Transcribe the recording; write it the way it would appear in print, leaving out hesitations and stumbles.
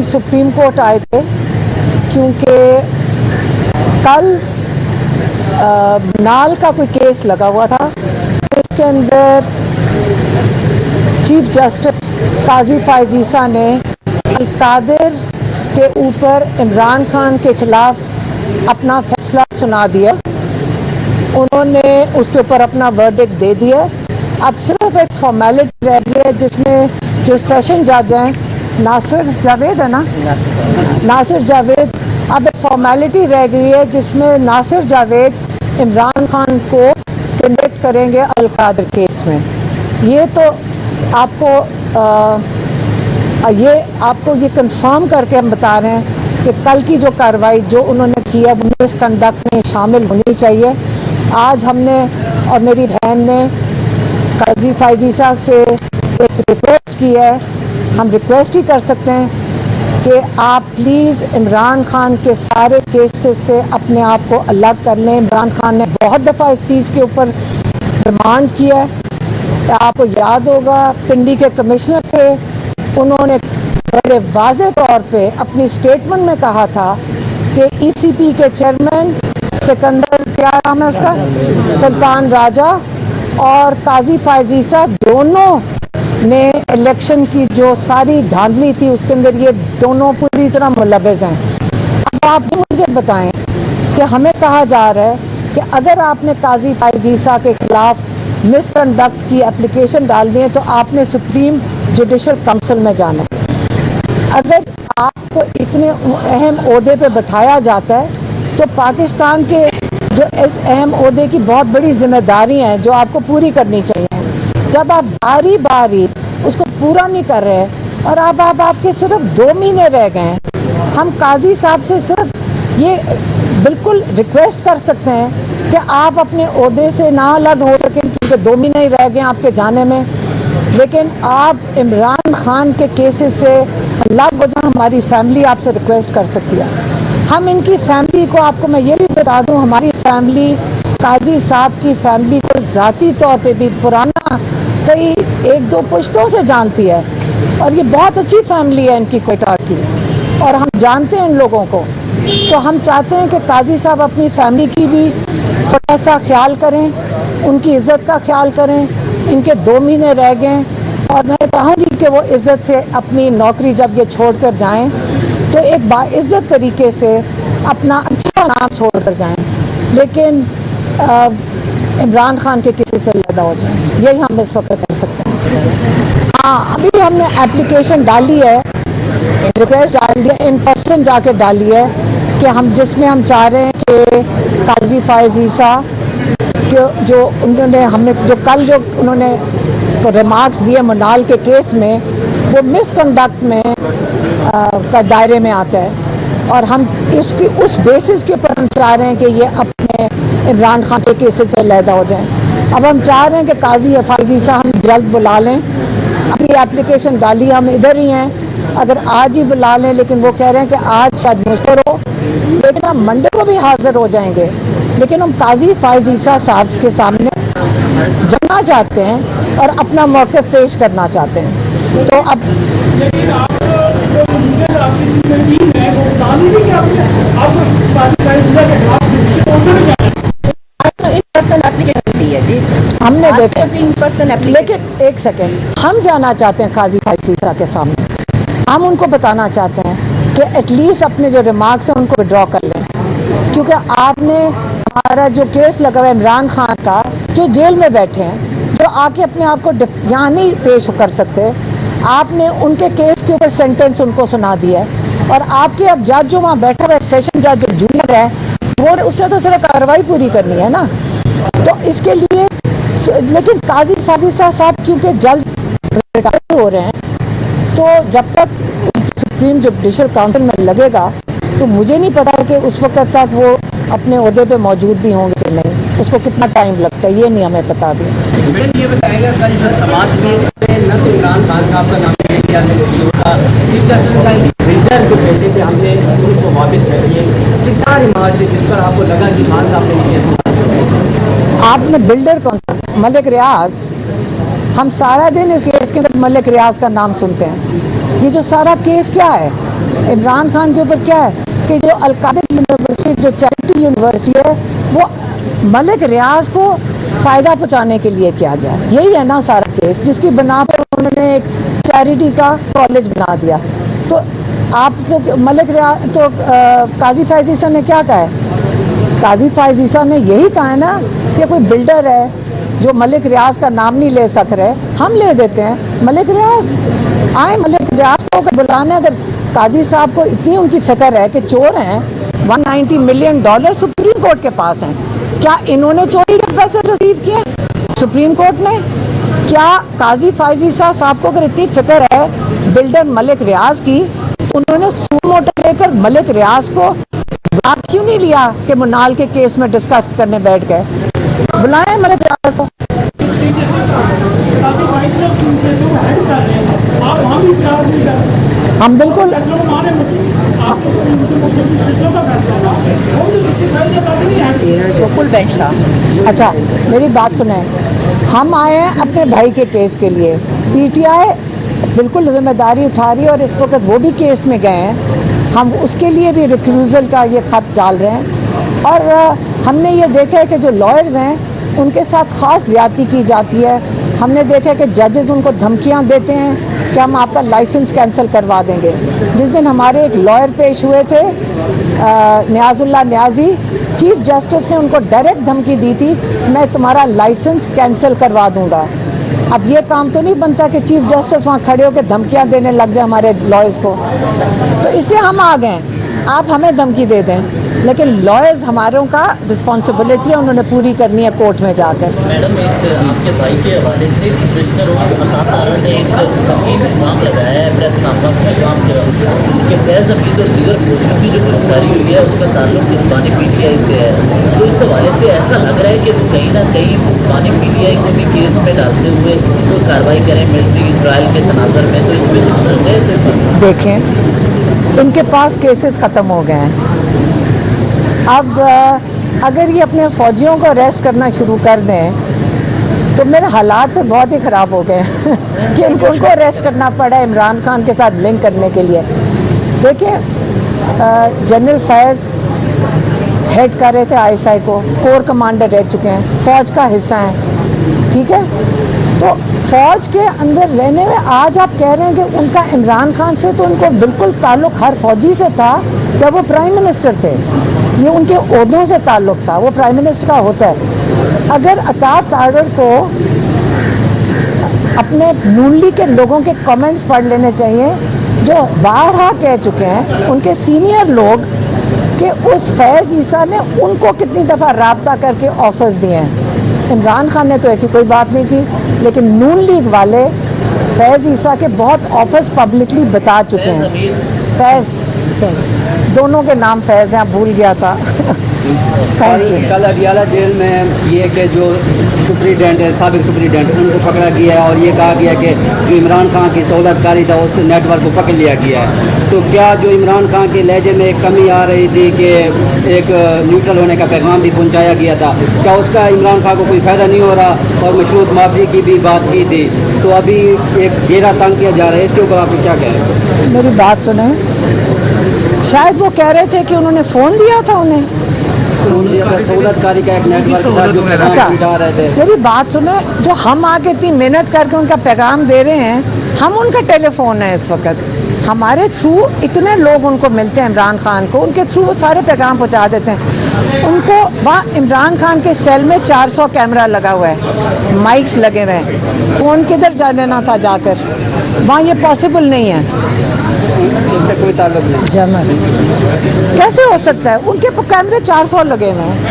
ہم supreme court آئے تھے کیونکہ کل نال کا کوئی کیس لگا ہوا تھا جس کے اندر چیف جسٹس قاضی فائز عیسیٰ نے القادر کے اوپر عمران خان کے خلاف اپنا فیصلہ سنا دیا. انہوں نے اس کے اوپر اپنا ورڈکٹ دے دیا. اب صرف ایک فارمیلٹی رہ گئی ہے جس میں جو سیشن جج ہیں ناصر جاوید ہے نا ناصر جاوید اب ایک فارمیلٹی رہ گئی ہے جس میں ناصر جاوید عمران خان کو کنوکٹ کریں گے القادر کیس میں. یہ تو آپ کو یہ کنفرم کر کے ہم بتا رہے ہیں کہ کل کی جو کارروائی جو انہوں نے کی ہے وہ مس کنڈکٹ میں شامل ہونی چاہیے. آج ہم نے اور میری بہن نے قاضی فائز عیسیٰ سے ایک ریکویسٹ کی ہے. ہم ریکویسٹ ہی کر سکتے ہیں کہ آپ پلیز عمران خان کے سارے کیسز سے اپنے آپ کو الگ کر لیں. عمران خان نے بہت دفعہ اس چیز کے اوپر ڈیمانڈ کیا ہے. آپ کو یاد ہوگا پنڈی کے کمشنر تھے, انہوں نے بڑے واضح طور پہ اپنی اسٹیٹمنٹ میں کہا تھا کہ ای سی پی کے چیئرمین سکندر کیا نام ہے اس کا سلطان راجہ اور قاضی فائز عیسیٰ دونوں نے الیکشن کی جو ساری دھاندلی تھی اس کے اندر یہ دونوں پوری طرح ملوث ہیں. اب آپ مجھے بتائیں کہ ہمیں کہا جا رہا ہے کہ اگر آپ نے قاضی فائز عیسیٰ کے خلاف مس کنڈکٹ کی اپلیکیشن ڈال دی ہے تو آپ نے سپریم جوڈیشل کونسل میں جانا ہے. اگر آپ کو اتنے اہم عہدے پہ بٹھایا جاتا ہے تو پاکستان کے جو اس اہم عہدے کی بہت بڑی ذمہ داری ہیں جو آپ کو پوری کرنی چاہیے. جب آپ باری باری اس کو پورا نہیں کر رہے اور اب آپ کے صرف 2 مہینے رہ گئے ہیں, ہم قاضی صاحب سے صرف یہ بالکل ریکویسٹ کر سکتے ہیں کہ آپ اپنے عہدے سے نہ الگ ہو سکیں کیونکہ 2 مہینے ہی رہ گئے آپ کے جانے میں, لیکن آپ عمران خان کے کیسز سے الگ ہو جائیں. ہماری فیملی آپ سے ریکویسٹ کر سکتی ہے. ہم ان کی فیملی کو, آپ کو میں یہ بھی بتا دوں, ہماری فیملی قاضی صاحب کی فیملی کو ذاتی طور پہ بھی پرانا کئی 1-2 پشتوں سے جانتی ہے اور یہ بہت اچھی فیملی ہے ان کی کوئٹہ کی اور ہم جانتے ہیں ان لوگوں کو. تو ہم چاہتے ہیں کہ قاضی صاحب اپنی فیملی کی بھی تھوڑا سا خیال کریں, ان کی عزت کا خیال کریں. ان کے 2 مہینے رہ گئے اور میں چاہوں گی کہ وہ عزت سے اپنی نوکری جب یہ چھوڑ کر جائیں تو ایک باعزت طریقے سے اپنا اچھا نام چھوڑ کر جائیں, لیکن عمران خان کے کسی سے علیحدہ ہو جائیں. یہی ہم اس وقت کر سکتے ہیں. ہاں ابھی ہم نے اپلیکیشن ڈالی ہے, ریکویسٹ ڈال دیا, ان پرسن جا کے ڈالی ہے کہ جس میں ہم چاہ رہے ہیں کہ قاضی فائز عیسیٰ جو انہوں نے ہمیں جو کل جو انہوں نے ریمارکس دیے منال کے کیس میں وہ مس کنڈکٹ میں کا دائرے میں آتا ہے اور ہم اس بیسس کے اوپر ہم چاہ رہے ہیں کہ یہ اپنے عمران خان کے کیسز سے علیحدہ ہو جائیں. اب ہم چاہ رہے ہیں کہ قاضی فائز عیسیٰ ہم جلد بلا لیں. ابھی اپلیکیشن ڈالی, ہم ادھر ہی ہیں, اگر آج ہی بلا لیں, لیکن وہ کہہ رہے ہیں کہ آج شاید مشکل ہو, لیکن ہم منڈے کو بھی حاضر ہو جائیں گے. لیکن ہم قاضی فائز عیسیٰ صاحب کے سامنے جانا چاہتے ہیں اور اپنا موقف پیش کرنا چاہتے ہیں. تو اب ہم نے دیکھا, لیکن ایک سیکنڈ, ہم جانا چاہتے ہیں قاضی فائز عیسیٰ کے سامنے. ہم ان کو بتانا چاہتے ہیں کہ ایٹ لیسٹ اپنے جو ریمارکس ہیں ان کو وڈرا کر لیں, کیونکہ آپ نے ہمارا جو کیس لگا ہوا ہے عمران خان کا, جو جیل میں بیٹھے ہیں, جو آ کے اپنے آپ کو یہاں نہیں پیش کر سکتے, آپ نے ان کے کیس کے اوپر سینٹنس ان کو سنا دیا ہے اور آپ کے اب جج جو وہاں بیٹھا ہوا ہے سیشن جج جو جونیئر ہے وہ اس سے تو صرف کارروائی پوری کرنی ہے نا. تو اس کے لیے لیکن قاضی فائز عیسیٰ صاحب کیونکہ جلد ریٹائر ہو رہے ہیں تو جب تک سپریم جوڈیشل کونسل میں لگے گا تو مجھے نہیں پتا کہ اس وقت تک وہ اپنے عہدے پہ موجود بھی ہوں گے کہ نہیں, اس کو کتنا ٹائم لگتا ہے یہ نہیں ہمیں پتا بھی. یہ بتائے گا کل جو سماج میں نہ تو عمران خان صاحب کا نام لیا گیا تھا, چیف جسٹس کا بلڈر جو پیسے تھے ہم نے ان کو واپس کر دیے, کتنا ریمارک تھے جس پر آپ کو لگا کہ خان صاحب نے کیا؟ آپ نے بلڈر کون تھا؟ ملک ریاض. ہم سارا دن اس کیس کے اندر ملک ریاض کا نام سنتے ہیں. یہ جو سارا کیس کیا ہے عمران خان کے اوپر کیا ہے کہ جو القادر یونیورسٹی جو چیریٹی یونیورسٹی ہے وہ ملک ریاض کو فائدہ پہنچانے کے لیے کیا گیا. یہی ہے نا سارا کیس جس کی بنا پر انہوں نے ایک چیریٹی کا کالج بنا دیا. تو آپ تو ملک ریاض تو قاضی فیض عیسیٰ نے کیا کہا ہے؟ قاضی فیض عیسیٰ نے یہی کہا ہے نا کہ کوئی بلڈر ہے جو ملک ریاض کا نام نہیں لے سک رہے, ہم لے دیتے ہیں. ملک ریاض آئیں, ملک ریاض کو بلانے. اگر قاضی صاحب کو اتنی ان کی فکر ہے کہ چور ہیں, $190 ملین سپریم کورٹ کے پاس ہیں, کیا انہوں نے چوری کے پیسے ریسیو کیے سپریم کورٹ نے؟ کیا قاضی فیض عیسیٰ صاحب کو اگر اتنی فکر ہے بلڈر ملک ریاض کی تو انہوں نے سو موٹر لے کر ملک ریاض کو بلا کیوں نہیں لیا کہ منال کے کیس میں ڈسکس کرنے بیٹھ گئے؟ بلائیں ملک ریاض کو. ہم بالکل فل بینچ تھا. اچھا میری بات سنیں, ہم آئے ہیں اپنے بھائی کے کیس کے لیے, پی ٹی آئی بالکل ذمہ داری اٹھا رہی ہے اور اس وقت وہ بھی کیس میں گئے ہیں. ہم اس کے لیے بھی ریکیوزل کا یہ خط ڈال رہے ہیں اور ہم نے یہ دیکھا ہے کہ جو لائرز ہیں ان کے ساتھ خاص زیادتی کی جاتی ہے. ہم نے دیکھا کہ ججز ان کو دھمکیاں دیتے ہیں کہ ہم آپ کا لائسنس کینسل کروا دیں گے. جس دن ہمارے ایک لائر پیش ہوئے تھے نیاز اللہ نیازی, چیف جسٹس نے ان کو ڈائریکٹ دھمکی دی تھی میں تمہارا لائسنس کینسل کروا دوں گا. اب یہ کام تو نہیں بنتا کہ چیف جسٹس وہاں کھڑے ہو کے دھمکیاں دینے لگ جائیں ہمارے لائرز کو. تو اس لیے ہم آ گئے, آپ ہمیں دھمکی دے دیں لیکن لائرز ہماروں کا رسپانسبلٹی ہے, انہوں نے پوری کرنی ہے کورٹ میں جا کر. میڈم ایک آپ کے بھائی کے حوالے سے سسٹر روز عطا تارا نے ایک سنگین الزام لگایا ہے پریس کانفرنس میں شام کے وقت کہ فیض حمید اور دیگر فوجیوں کی جو گرفتاری ہوئی ہے اس کا تعلق بانی پی ٹی آئی سے ہے. تو اس حوالے سے ایسا لگ رہا ہے کہ وہ کہیں نہ کہیں بانی پی ٹی آئی کو بھی کیس میں ڈالتے ہوئے کوئی کارروائی کریں ملٹری ٹرائل کے تناظر میں. تو اس میں کچھ سوچے دیکھیں ان کے پاس کیسز ختم ہو گئے ہیں. اب اگر یہ اپنے فوجیوں کو اریسٹ کرنا شروع کر دیں تو میرے حالات پہ بہت ہی خراب ہو گئے ہیں کہ ان کو اریسٹ کرنا پڑا ہے عمران خان کے ساتھ لنک کرنے کے لیے. دیکھیں جنرل فیض ہیڈ کر رہے تھے آئی ایس آئی کو, کور کمانڈر رہ چکے ہیں, فوج کا حصہ ہیں, ٹھیک ہے. تو فوج کے اندر رہنے میں آج آپ کہہ رہے ہیں کہ ان کا عمران خان سے تو ان کو بالکل تعلق ہر فوجی سے تھا جب وہ پرائم منسٹر تھے. یہ ان کے عہدوں سے تعلق تھا, وہ پرائم منسٹر کا ہوتا ہے. اگر عطا تارڑ کو اپنے نون لیگ کے لوگوں کے کمنٹس پڑھ لینے چاہیے جو بارہا کہہ چکے ہیں ان کے سینئر لوگ کہ اس فیض عیسیٰ نے ان کو کتنی دفعہ رابطہ کر کے آفرز دیے ہیں. عمران خان نے تو ایسی کوئی بات نہیں کی لیکن نون لیگ والے فیض عیسیٰ کے بہت آفرز پبلکلی بتا چکے ہیں. فیض سنگھ, دونوں کے نام فیض ہیں, آپ بھول گیا تھا. کل اڈیالہ جیل میں یہ کہ جو سپریڈینٹ ہے سابق سپریڈینٹ ان کو پکڑا گیا ہے اور یہ کہا گیا کہ جو عمران خان کی سہولت کاری تھا اس نیٹ ورک کو پکڑ لیا گیا ہے. تو کیا جو عمران خان کے لہجے میں ایک کمی آ رہی تھی کہ ایک نیوٹرل ہونے کا پیغام بھی پہنچایا گیا تھا, کیا اس کا عمران خان کو کوئی فائدہ نہیں ہو رہا؟ اور مشروط معافی کی بھی بات کی تھی تو ابھی ایک گھیرا تنگ کیا جا رہا ہے, اس کے اوپر آپ کیا کہیں گے؟ میری بات سنیں, شاید وہ کہہ رہے تھے کہ انہوں نے فون دیا تھا انہیں. سہولت کاری کا ایک نیٹ ورک اچھا رہے تھے. میری بات سنیں, جو ہم آگے اتنی محنت کر کے ان کا پیغام دے رہے ہیں, ہم ان کا ٹیلی فون ہے اس وقت, ہمارے تھرو اتنے لوگ ان کو ملتے ہیں عمران خان کو, ان کے تھرو وہ سارے پیغام پہنچا دیتے ہیں ان کو. وہاں عمران خان کے سیل میں 400 کیمرہ لگا ہوا ہے, مائکس لگے ہوئے ہیں, فون کدھر جا لینا تھا جا کر, وہاں یہ پاسبل نہیں ہے. ان سے کوئی تعلق نہیں. جمع کیسے ہو سکتا ہے, ان کے کیمرے 400 لگے ہوئے ہیں.